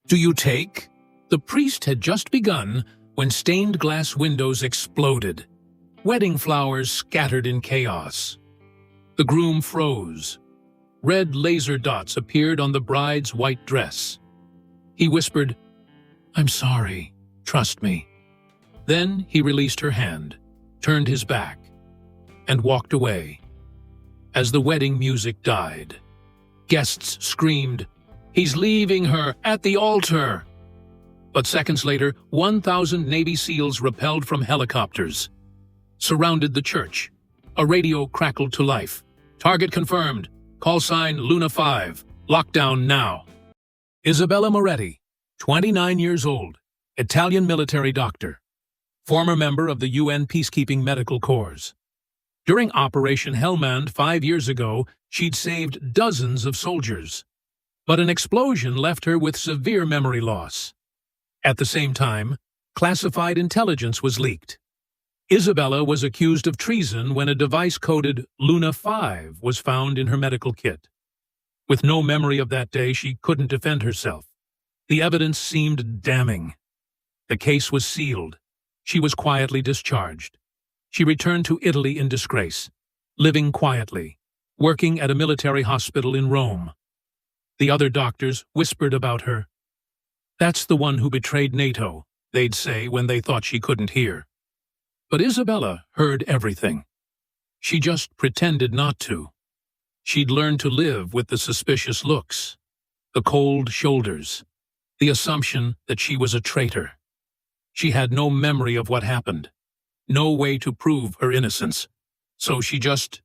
Do you take? The priest had just begun when stained glass windows exploded. Wedding flowers scattered in chaos. The groom froze. Red laser dots appeared on the bride's white dress. He whispered, "I'm sorry, trust me." Then he released her hand, turned his back, and walked away. As the wedding music died, guests screamed, "He's leaving her at the altar!" But seconds later, 1,000 Navy SEALs rappelled from helicopters, surrounded the church. A radio crackled to life. "Target confirmed. Call sign Luna 5. Lockdown now." Isabella Moretti, 29 years old, Italian military doctor, former member of the UN Peacekeeping Medical Corps. During Operation Helmand 5 years ago, she'd saved dozens of soldiers. But an explosion left her with severe memory loss. At the same time, classified intelligence was leaked. Isabella was accused of treason when a device coded Luna 5 was found in her medical kit. With no memory of that day, she couldn't defend herself. The evidence seemed damning. The case was sealed. She was quietly discharged. She returned to Italy in disgrace, living quietly, working at a military hospital in Rome. The other doctors whispered about her. "That's the one who betrayed NATO," they'd say when they thought she couldn't hear. But Isabella heard everything. She just pretended not to. She'd learned to live with the suspicious looks, the cold shoulders, the assumption that she was a traitor. She had no memory of what happened, no way to prove her innocence. So she just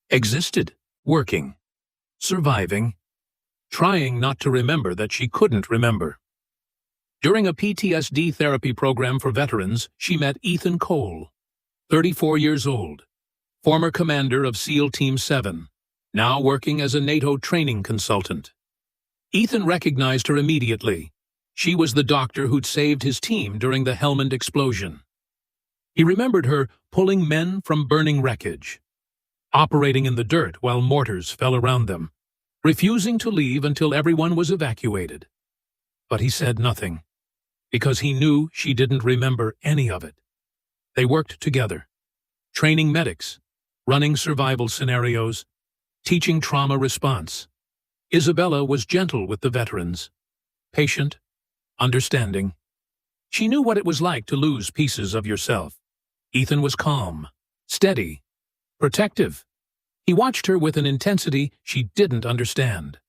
existed, working, surviving, trying not to remember that she couldn't remember. During a PTSD therapy program for veterans, she met Ethan Cole, 34 years old, former commander of SEAL Team 7, now working as a NATO training consultant. Ethan recognized her immediately. She was the doctor who'd saved his team during the Helmand explosion. He remembered her pulling men from burning wreckage, operating in the dirt while mortars fell around them, refusing to leave until everyone was evacuated. But he said nothing, because he knew she didn't remember any of it. They worked together, training medics, running survival scenarios, teaching trauma response. Isabella was gentle with the veterans, patient, understanding. She knew what it was like to lose pieces of yourself. Ethan was calm, steady, protective. He watched her with an intensity she didn't understand.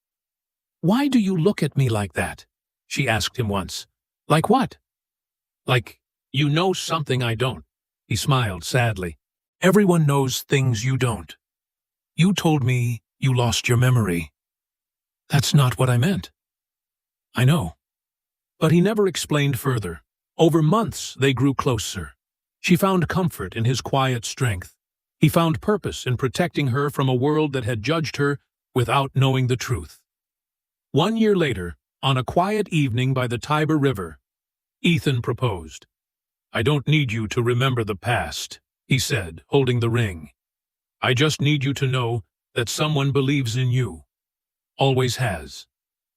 "Why do you look at me like that?" she asked him once. "Like what?" "Like you know something I don't." He smiled sadly. "Everyone knows things you don't. You told me you lost your memory." "That's not what I meant." "I know." But he never explained further. Over months, they grew closer. She found comfort in his quiet strength. He found purpose in protecting her from a world that had judged her without knowing the truth. 1 year later, on a quiet evening by the Tiber River, Ethan proposed. "I don't need you to remember the past," he said, holding the ring. "I just need you to know that someone believes in you. Always has.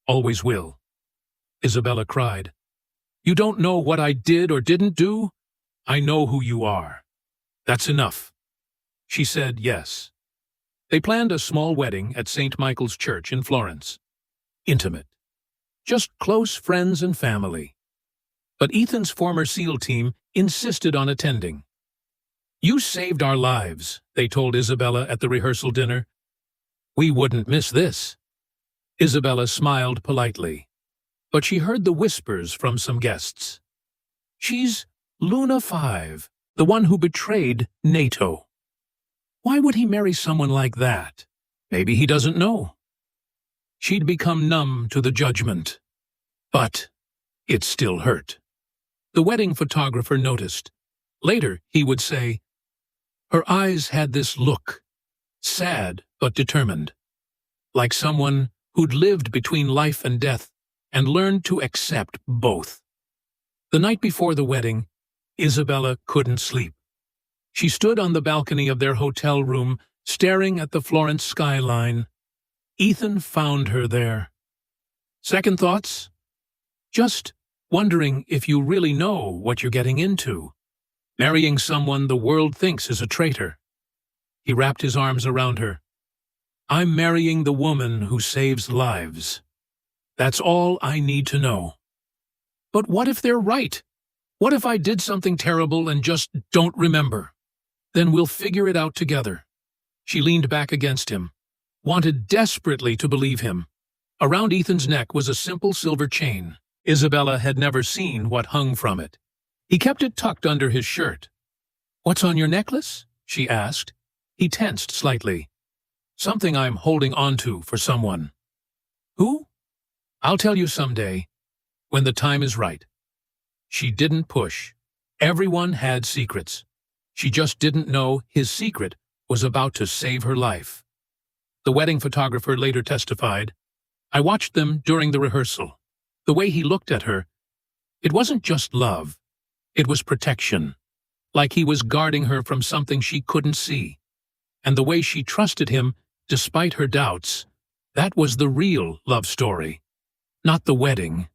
Always will." Isabella cried. "You don't know what I did or didn't do? I know who you are. That's enough." She said yes. They planned a small wedding at St. Michael's Church in Florence. Intimate. Just close friends and family. But Ethan's former SEAL team insisted on attending. "You saved our lives," they told Isabella at the rehearsal dinner. "We wouldn't miss this." Isabella smiled politely, but she heard the whispers from some guests. "She's Luna 5, the one who betrayed NATO. Why would he marry someone like that? Maybe he doesn't know." She'd become numb to the judgment, but it still hurt. The wedding photographer noticed. Later, he would say, "Her eyes had this look, sad but determined, like someone who'd lived between life and death and learned to accept both." The night before the wedding, Isabella couldn't sleep. She stood on the balcony of their hotel room, staring at the Florence skyline. Ethan found her there. "Second thoughts?" Just wondering if you really know what you're getting into. Marrying someone the world thinks is a traitor. He wrapped his arms around her. I'm marrying the woman who saves lives. That's all I need to know. But what if they're right? What if I did something terrible and just don't remember? Then we'll figure it out together. She leaned back against him, wanted desperately to believe him. Around Ethan's neck was a simple silver chain. Isabella had never seen what hung from it. He kept it tucked under his shirt. What's on your necklace? She asked. He tensed slightly. Something I'm holding on to for someone. Who? I'll tell you someday, when the time is right. She didn't push. Everyone had secrets. She just didn't know his secret was about to save her life. The wedding photographer later testified, I watched them during the rehearsal. The way he looked at her, it wasn't just love. It was protection, like he was guarding her from something she couldn't see. And the way she trusted him, despite her doubts, that was the real love story. Not the wedding,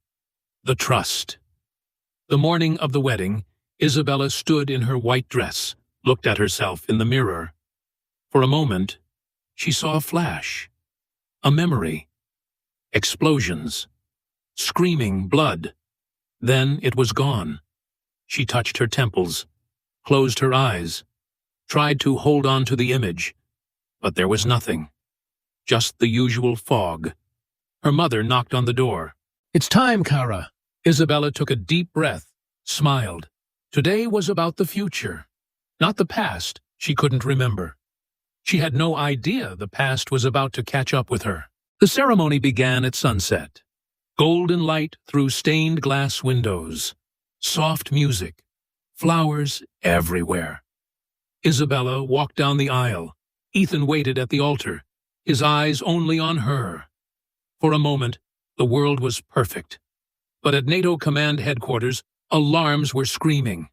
the trust. The morning of the wedding, Isabella stood in her white dress, looked at herself in the mirror. For a moment, she saw a flash, a memory, explosions, screaming blood. Then it was gone. She touched her temples, closed her eyes, tried to hold on to the image, but there was nothing. Just the usual fog. Her mother knocked on the door. It's time, Cara. Isabella took a deep breath, smiled. Today was about the future, not the past she couldn't remember. She had no idea the past was about to catch up with her. The ceremony began at sunset. Golden light through stained glass windows. Soft music. Flowers everywhere. Isabella walked down the aisle. Ethan waited at the altar, his eyes only on her. For a moment, the world was perfect. But at NATO command headquarters, alarms were screaming.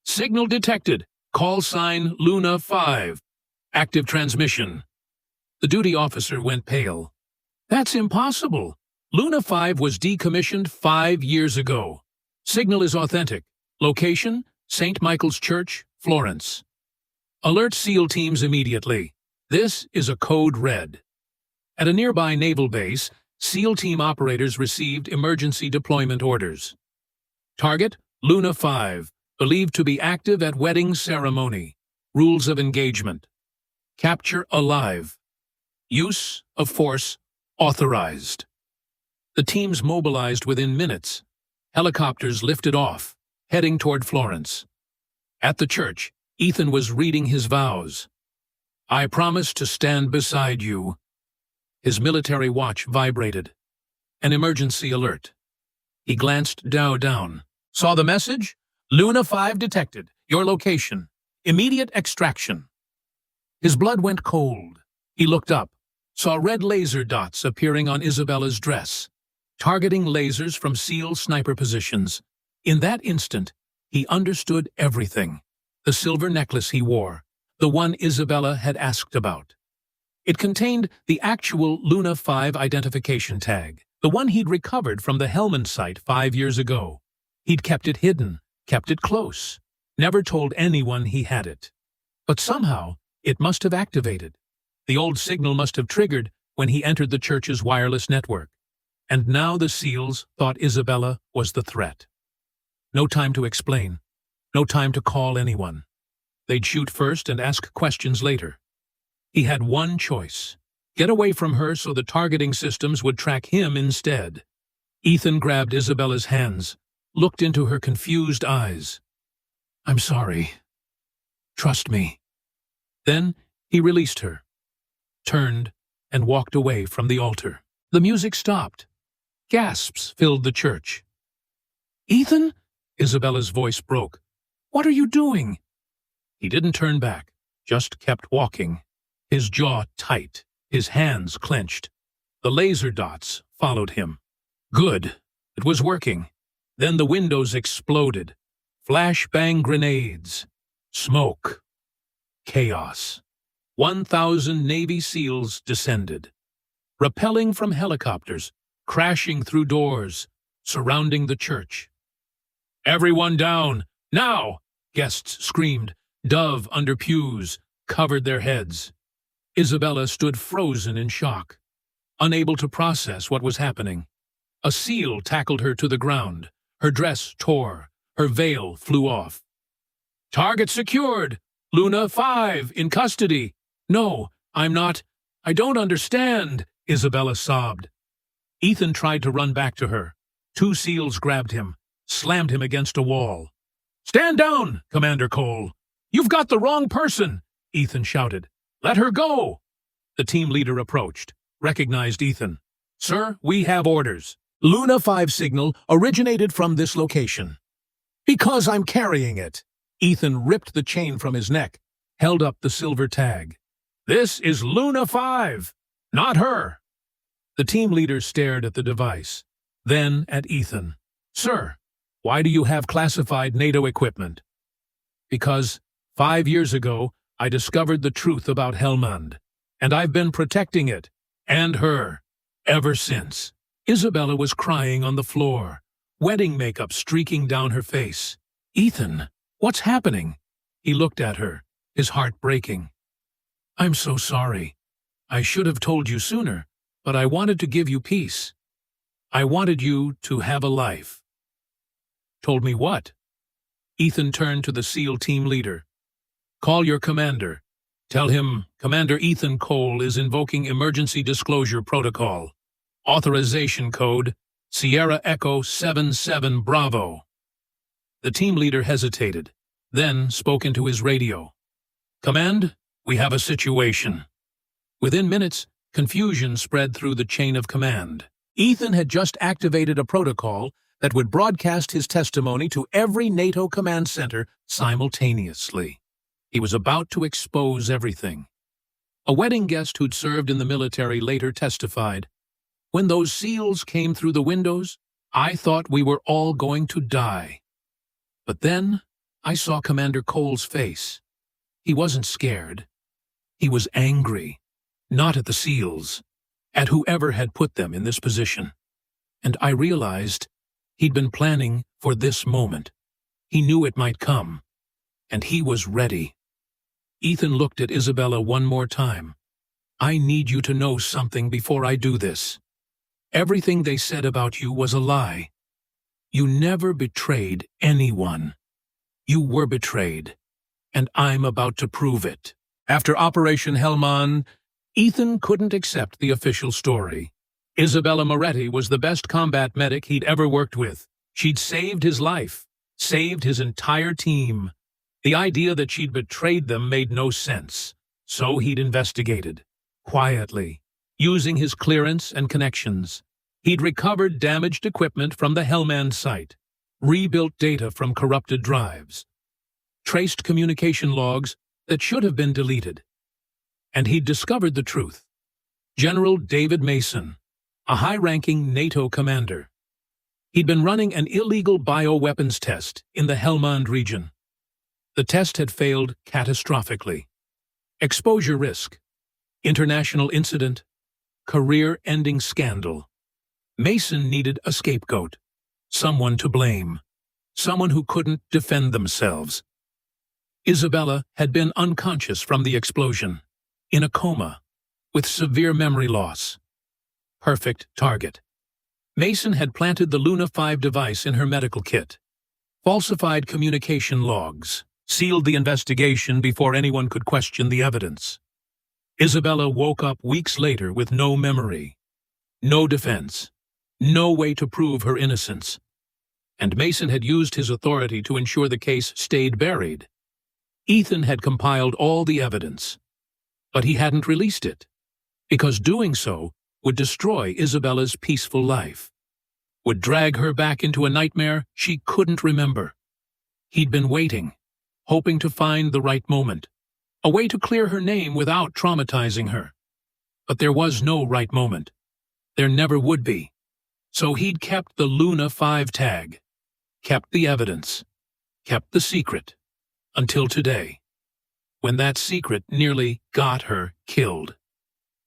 Signal detected. Call sign Luna 5. Active transmission. The duty officer went pale. That's impossible. Luna 5 was decommissioned 5 years ago. Signal is authentic. Location, St. Michael's Church, Florence. Alert SEAL teams immediately. This is a code red. At a nearby naval base, SEAL team operators received emergency deployment orders. Target, Luna 5, believed to be active at wedding ceremony. Rules of engagement. Capture alive. Use of force authorized. The teams mobilized within minutes. Helicopters lifted off, heading toward Florence. At the church, Ethan was reading his vows. I promise to stand beside you. His military watch vibrated. An emergency alert. He glanced down. Saw the message? Luna 5 detected. Your location. Immediate extraction. His blood went cold. He looked up, saw red laser dots appearing on Isabella's dress, targeting lasers from SEAL sniper positions. In that instant, he understood everything. The silver necklace he wore, the one Isabella had asked about. It contained the actual Luna 5 identification tag, the one he'd recovered from the Helmand site 5 years ago. He'd kept it hidden, kept it close, never told anyone he had it. But somehow, it must have activated. The old signal must have triggered when he entered the church's wireless network. And now the SEALs thought Isabella was the threat. No time to explain. No time to call anyone. They'd shoot first and ask questions later. He had one choice. Get away from her so the targeting systems would track him instead. Ethan grabbed Isabella's hands, looked into her confused eyes. I'm sorry. Trust me. Then he released her, turned, and walked away from the altar. The music stopped. Gasps filled the church. Ethan? Isabella's voice broke. What are you doing? He didn't turn back, just kept walking, his jaw tight, his hands clenched. The laser dots followed him. Good. It was working. Then the windows exploded. Flashbang grenades. Smoke. Chaos. 1,000 Navy SEALs descended. Rappelling from helicopters, crashing through doors, surrounding the church. "Everyone down, now!" guests screamed. Dove under pews covered their heads. Isabella stood frozen in shock, unable to process what was happening. A seal tackled her to the ground. Her dress tore. Her veil flew off. "Target secured! Luna 5 in custody!" "No, I'm not. I don't understand," Isabella sobbed. Ethan tried to run back to her. Two SEALs grabbed him, slammed him against a wall. "Stand down, Commander Cole! You've got the wrong person!" Ethan shouted. "Let her go!" The team leader approached, recognized Ethan. "Sir, we have orders. Luna 5 signal originated from this location." "Because I'm carrying it." Ethan ripped the chain from his neck, held up the silver tag. "This is Luna 5, not her." The team leader stared at the device, then at Ethan. "Sir, why do you have classified NATO equipment?" "Because 5 years ago, I discovered the truth about Helmand, and I've been protecting it, and her, ever since." Isabella was crying on the floor, wedding makeup streaking down her face. "Ethan, what's happening?" He looked at her, his heart breaking. "I'm so sorry. I should have told you sooner, but I wanted to give you peace. I wanted you to have a life." "Told me what?" Ethan turned to the SEAL team leader. "Call your commander. Tell him Commander Ethan Cole is invoking emergency disclosure protocol. Authorization code Sierra Echo 77 Bravo." The team leader hesitated, then spoke into his radio. "Command, we have a situation." Within minutes, confusion spread through the chain of command. Ethan had just activated a protocol that would broadcast his testimony to every NATO command center simultaneously. He was about to expose everything. A wedding guest who'd served in the military later testified, "When those SEALs came through the windows, I thought we were all going to die. But then I saw Commander Cole's face. He wasn't scared. He was angry, not at the SEALs, at whoever had put them in this position. And I realized he'd been planning for this moment. He knew it might come, and he was ready." Ethan looked at Isabella one more time. "I need you to know something before I do this. Everything they said about you was a lie. You never betrayed anyone. You were betrayed, and I'm about to prove it." After Operation Helmand, Ethan couldn't accept the official story. Isabella Moretti was the best combat medic he'd ever worked with. She'd saved his life, saved his entire team. The idea that she'd betrayed them made no sense, so he'd investigated, quietly, using his clearance and connections. He'd recovered damaged equipment from the Helmand site, rebuilt data from corrupted drives, traced communication logs that should have been deleted. And he'd discovered the truth. General David Mason, a high-ranking NATO commander. He'd been running an illegal bioweapons test in the Helmand region. The test had failed catastrophically. Exposure risk, international incident, career-ending scandal. Mason needed a scapegoat, someone to blame, someone who couldn't defend themselves. Isabella had been unconscious from the explosion, in a coma, with severe memory loss. Perfect target. Mason had planted the Luna 5 device in her medical kit, falsified communication logs, sealed the investigation before anyone could question the evidence. Isabella woke up weeks later with no memory, no defense, no way to prove her innocence. And Mason had used his authority to ensure the case stayed buried. Ethan had compiled all the evidence, but he hadn't released it, because doing so would destroy Isabella's peaceful life, would drag her back into a nightmare she couldn't remember. He'd been waiting, hoping to find the right moment, a way to clear her name without traumatizing her. But there was no right moment. There never would be. So he'd kept the Luna 5 tag, kept the evidence, kept the secret, until today, when that secret nearly got her killed.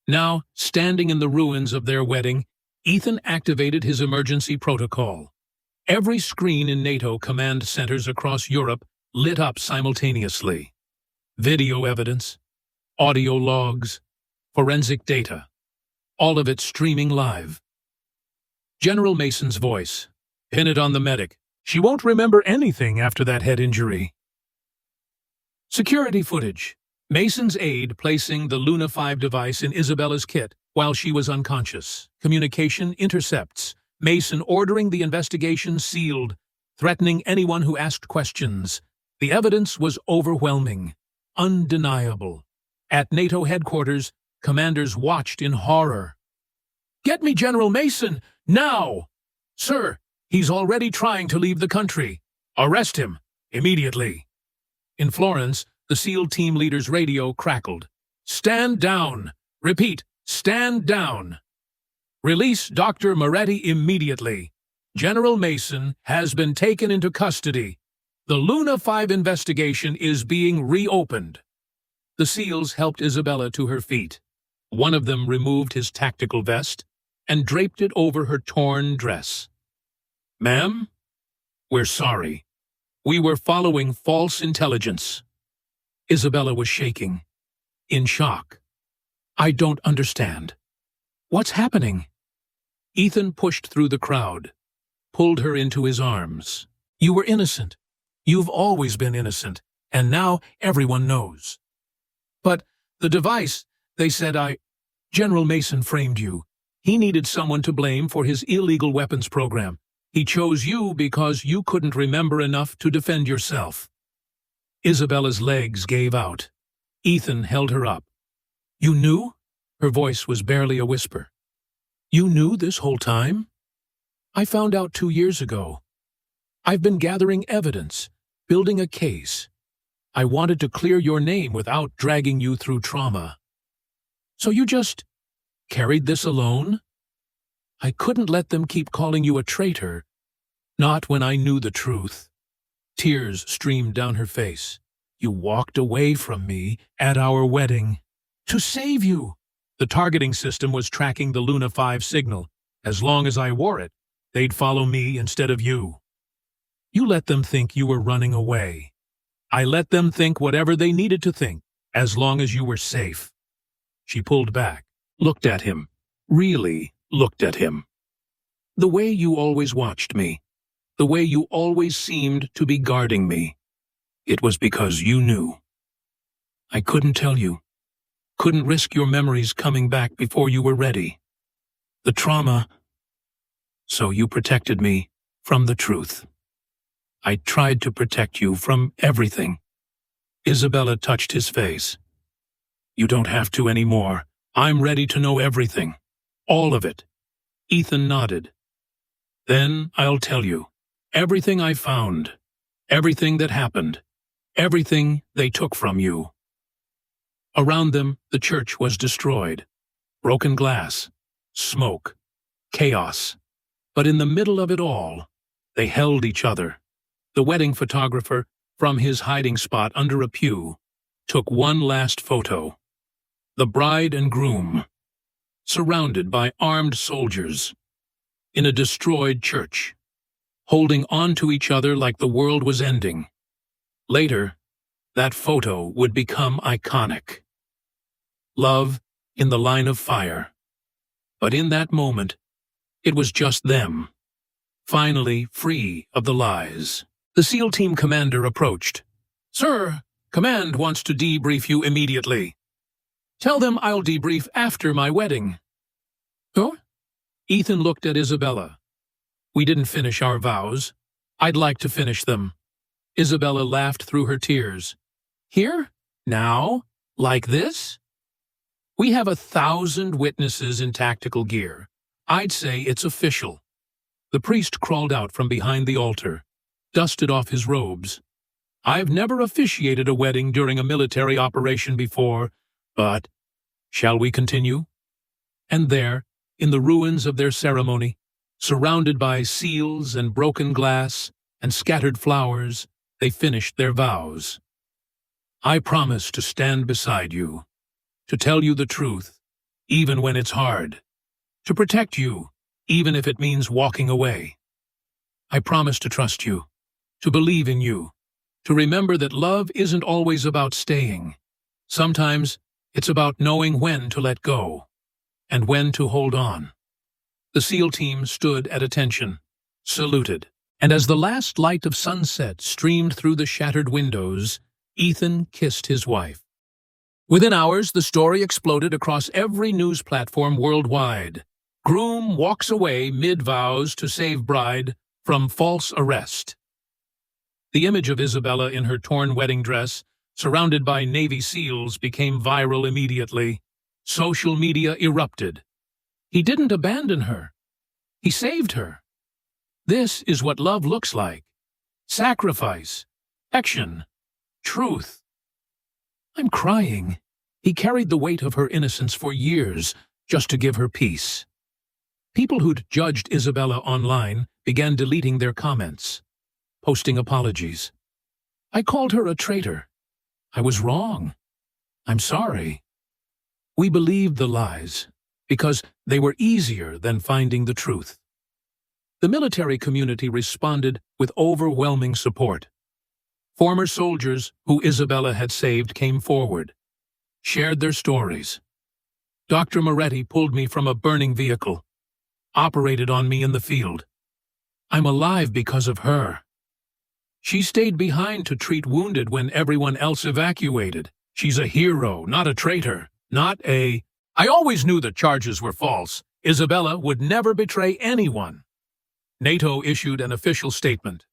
Now, standing in the ruins of their wedding, Ethan activated his emergency protocol. Every screen in NATO command centers across Europe lit up simultaneously. Video evidence, audio logs, forensic data, all of it streaming live. General Mason's voice. Pin it on the medic. She won't remember anything after that head injury. Security footage. Mason's aide placing the Luna 5 device in Isabella's kit while she was unconscious. Communication intercepts. Mason ordering the investigation sealed, threatening anyone who asked questions. The evidence was overwhelming, undeniable. At NATO headquarters, commanders watched in horror. "Get me General Mason, now!" "Sir, he's already trying to leave the country. Arrest him, immediately." In Florence, the SEAL team leader's radio crackled. "Stand down! Repeat, stand down! Release Dr. Moretti immediately. General Mason has been taken into custody. The Luna 5 investigation is being reopened." The SEALs helped Isabella to her feet. One of them removed his tactical vest and draped it over her torn dress. "Ma'am, we're sorry. We were following false intelligence." Isabella was shaking, in shock. "I don't understand. What's happening?" Ethan pushed through the crowd, pulled her into his arms. "You were innocent. You've always been innocent, and now everyone knows." "But the device, they said General Mason framed you. He needed someone to blame for his illegal weapons program. He chose you because you couldn't remember enough to defend yourself." Isabella's legs gave out. Ethan held her up. "You knew?" Her voice was barely a whisper. "You knew this whole time?" "I found out 2 years ago. I've been gathering evidence, building a case. I wanted to clear your name without dragging you through trauma." "So you just carried this alone?" "I couldn't let them keep calling you a traitor. Not when I knew the truth." Tears streamed down her face. "You walked away from me at our wedding. To save you." The targeting system was tracking the Luna 5 signal. As long as I wore it, they'd follow me instead of you. You let them think you were running away. I let them think whatever they needed to think, as long as you were safe." She pulled back, looked at him, really looked at him. "The way you always watched me, the way you always seemed to be guarding me, it was because you knew. I couldn't tell you. Couldn't risk your memories coming back before you were ready. The trauma. So you protected me from the truth. I tried to protect you from everything." Isabella touched his face. "You don't have to anymore. I'm ready to know everything. All of it." Ethan nodded. "Then I'll tell you. Everything I found. Everything that happened. Everything they took from you." Around them, the church was destroyed. Broken glass, smoke, chaos. But in the middle of it all, they held each other. The wedding photographer, from his hiding spot under a pew, took one last photo. The bride and groom, surrounded by armed soldiers, in a destroyed church, holding on to each other like the world was ending. Later, that photo would become iconic. Love in the line of fire. But in that moment, it was just them, finally free of the lies. The SEAL team commander approached. "Sir, command wants to debrief you immediately." "Tell them I'll debrief after my wedding." "Oh?" Ethan looked at Isabella. "We didn't finish our vows. I'd like to finish them." Isabella laughed through her tears. "Here? Now? Like this? We have 1,000 witnesses in tactical gear. I'd say it's official." The priest crawled out from behind the altar, dusted off his robes. "I've never officiated a wedding during a military operation before, but shall we continue?" And there, in the ruins of their ceremony, surrounded by seals and broken glass and scattered flowers, they finished their vows. "I promise to stand beside you, to tell you the truth, even when it's hard, to protect you even if it means walking away. I promise to trust you, to believe in you, to remember that love isn't always about staying. Sometimes it's about knowing when to let go and when to hold on. The SEAL team stood at attention, saluted, and as the last light of sunset streamed through the shattered windows, Ethan kissed his wife. Within hours, the story exploded across every news platform worldwide. Groom walks away mid-vows to save bride from false arrest. The image of Isabella in her torn wedding dress, surrounded by Navy SEALs, became viral immediately. Social media erupted. He didn't abandon her. He saved her. This is what love looks like. Sacrifice, action, truth. I'm crying. He carried the weight of her innocence for years just to give her peace. People who'd judged Isabella online began deleting their comments, posting apologies. I called her a traitor. I was wrong. I'm sorry. We believed the lies because they were easier than finding the truth. The military community responded with overwhelming support. Former soldiers who Isabella had saved came forward, shared their stories. Dr. Moretti pulled me from a burning vehicle, operated on me in the field. I'm alive because of her. She stayed behind to treat wounded when everyone else evacuated. She's a hero, not a traitor, not a... I always knew the charges were false. Isabella would never betray anyone. NATO issued an official statement.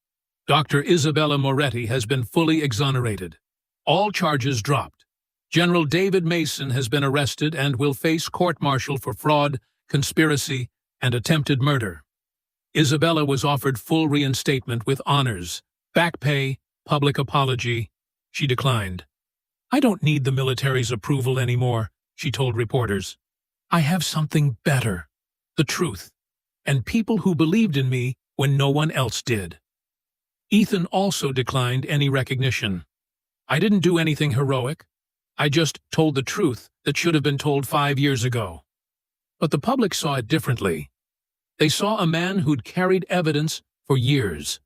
Dr. Isabella Moretti has been fully exonerated. All charges dropped. General David Mason has been arrested and will face court-martial for fraud, conspiracy, and attempted murder. Isabella was offered full reinstatement with honors, back pay, public apology. She declined. I don't need the military's approval anymore, she told reporters. I have something better, the truth, and people who believed in me when no one else did. Ethan also declined any recognition. I didn't do anything heroic. I just told the truth that should have been told 5 years ago. But the public saw it differently. They saw a man who'd carried evidence for years,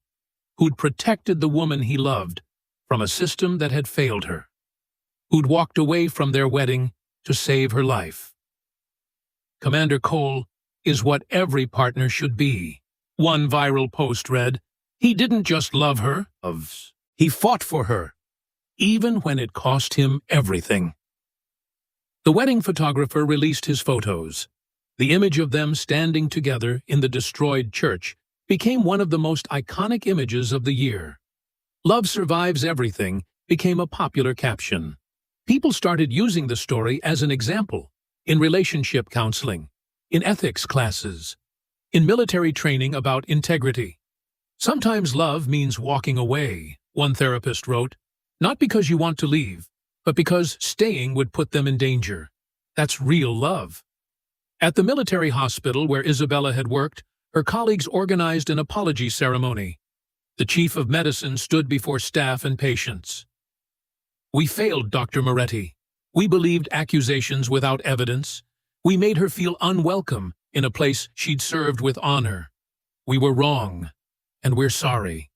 who'd protected the woman he loved from a system that had failed her, who'd walked away from their wedding to save her life. Commander Cole is what every partner should be. One viral post read, he didn't just love her, he fought for her, even when it cost him everything. The wedding photographer released his photos. The image of them standing together in the destroyed church became one of the most iconic images of the year. Love survives everything became a popular caption. People started using the story as an example in relationship counseling, in ethics classes, in military training about integrity. Sometimes love means walking away, one therapist wrote, not because you want to leave, but because staying would put them in danger. That's real love. At the military hospital where Isabella had worked, her colleagues organized an apology ceremony. The chief of medicine stood before staff and patients. We failed Dr. Moretti. We believed accusations without evidence. We made her feel unwelcome in a place she'd served with honor. We were wrong, and we're sorry.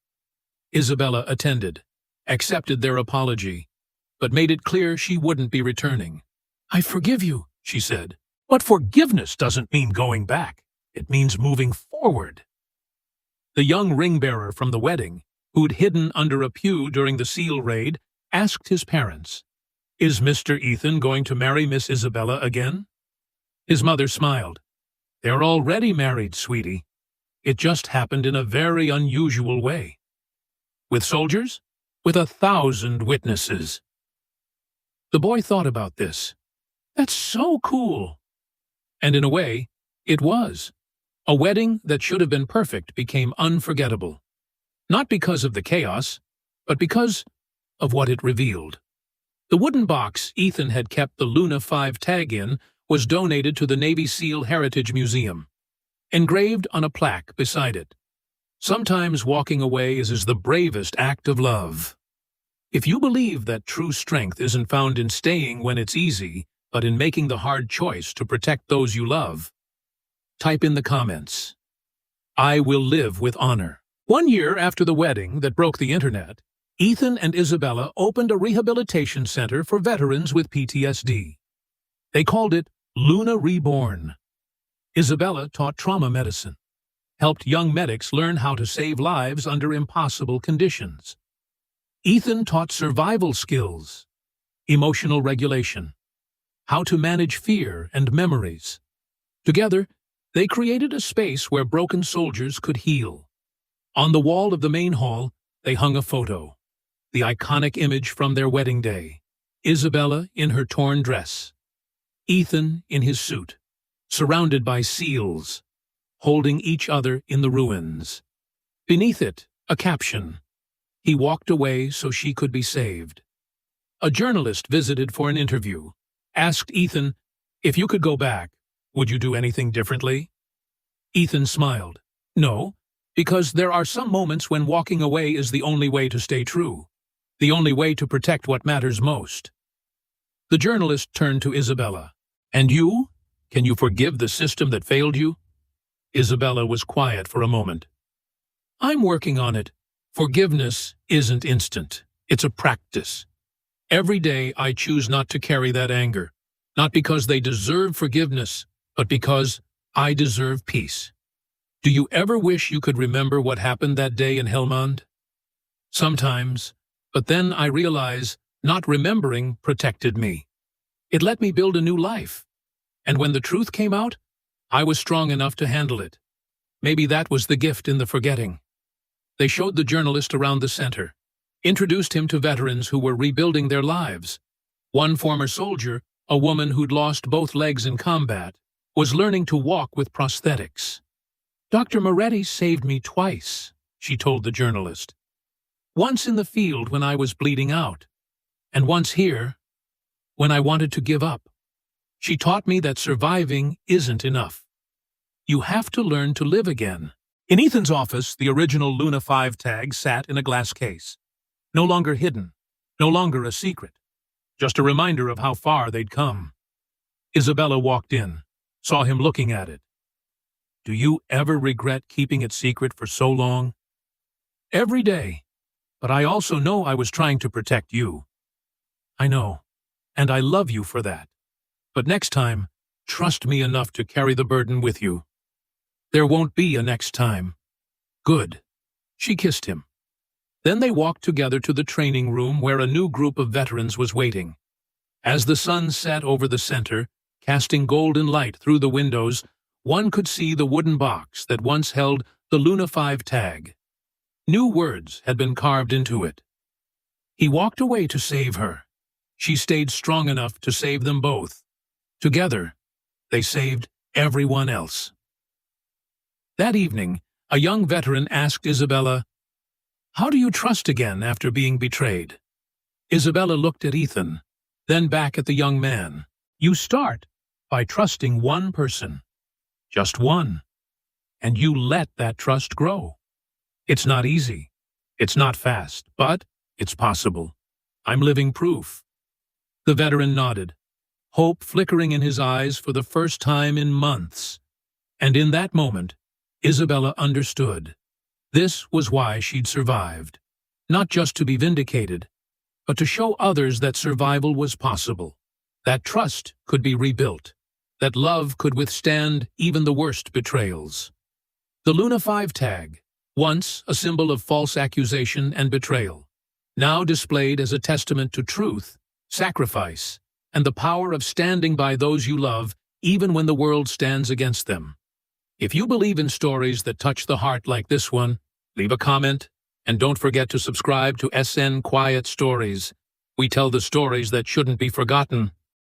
Isabella attended, accepted their apology, but made it clear she wouldn't be returning. I forgive you, she said. But forgiveness doesn't mean going back. It means moving forward. The young ring-bearer from the wedding, who'd hidden under a pew during the SEAL raid, asked his parents, is Mr. Ethan going to marry Miss Isabella again? His mother smiled. They're already married, sweetie. It just happened in a very unusual way. With soldiers? With 1,000 witnesses. The boy thought about this. That's so cool. And in a way, it was. A wedding that should have been perfect became unforgettable. Not because of the chaos, but because of what it revealed. The wooden box Ethan had kept the Luna 5 tag in was donated to the Navy SEAL Heritage Museum, engraved on a plaque beside it. Sometimes walking away is the bravest act of love. If you believe that true strength isn't found in staying when it's easy, but in making the hard choice to protect those you love, Type in the comments. I will live with honor. 1 year after the wedding that broke the internet, Ethan and Isabella opened a rehabilitation center for veterans with PTSD. They called it Luna Reborn. Isabella taught trauma medicine, helped young medics learn how to save lives under impossible conditions. Ethan taught survival skills, emotional regulation, how to manage fear and memories. Together, they created a space where broken soldiers could heal. On the wall of the main hall, they hung a photo, the iconic image from their wedding day. Isabella in her torn dress, Ethan in his suit, surrounded by SEALs, holding each other in the ruins. Beneath it, a caption, "He walked away so she could be saved." A journalist visited for an interview, asked Ethan, "If you could go back, would you do anything differently?" Ethan smiled. "No, because there are some moments when walking away is the only way to stay true, the only way to protect what matters most." The journalist turned to Isabella. "And you? Can you forgive the system that failed you?" Isabella was quiet for a moment. "I'm working on it. Forgiveness isn't instant. It's a practice. Every day I choose not to carry that anger, not because they deserve forgiveness, but because I deserve peace." Do you ever wish you could remember what happened that day in Helmand? Sometimes, but then I realize not remembering protected me. It let me build a new life. And when the truth came out, I was strong enough to handle it. Maybe that was the gift in the forgetting. They showed the journalist around the center, introduced him to veterans who were rebuilding their lives. One former soldier, a woman who'd lost both legs in combat, was learning to walk with prosthetics. "Dr. Moretti saved me twice," she told the journalist. "Once in the field when I was bleeding out, and once here when I wanted to give up. She taught me that surviving isn't enough. You have to learn to live again." In Ethan's office, the original Luna 5 tag sat in a glass case. No longer hidden, no longer a secret, just a reminder of how far they'd come. Isabella walked in, saw him looking at it. "Do you ever regret keeping it secret for so long?" "Every day, but I also know I was trying to protect you." "I know, and I love you for that. But next time, trust me enough to carry the burden with you." "There won't be a next time." "Good." She kissed him. Then they walked together to the training room where a new group of veterans was waiting. As the sun set over the center, casting golden light through the windows, one could see the wooden box that once held the Luna 5 tag. New words had been carved into it. He walked away to save her. She stayed strong enough to save them both. Together, they saved everyone else. That evening, a young veteran asked Isabella, "How do you trust again after being betrayed?" Isabella looked at Ethan, then back at the young man. "You start by trusting one person. Just one. And you let that trust grow. It's not easy. It's not fast, but it's possible. I'm living proof." The veteran nodded, hope flickering in his eyes for the first time in months. And in that moment, Isabella understood. This was why she'd survived. Not just to be vindicated, but to show others that survival was possible, that trust could be rebuilt, that love could withstand even the worst betrayals. The Luna 5 tag, once a symbol of false accusation and betrayal, now displayed as a testament to truth, sacrifice, and the power of standing by those you love even when the world stands against them. If you believe in stories that touch the heart like this one, leave a comment, and don't forget to subscribe to SN Quiet Stories. We tell the stories that shouldn't be forgotten.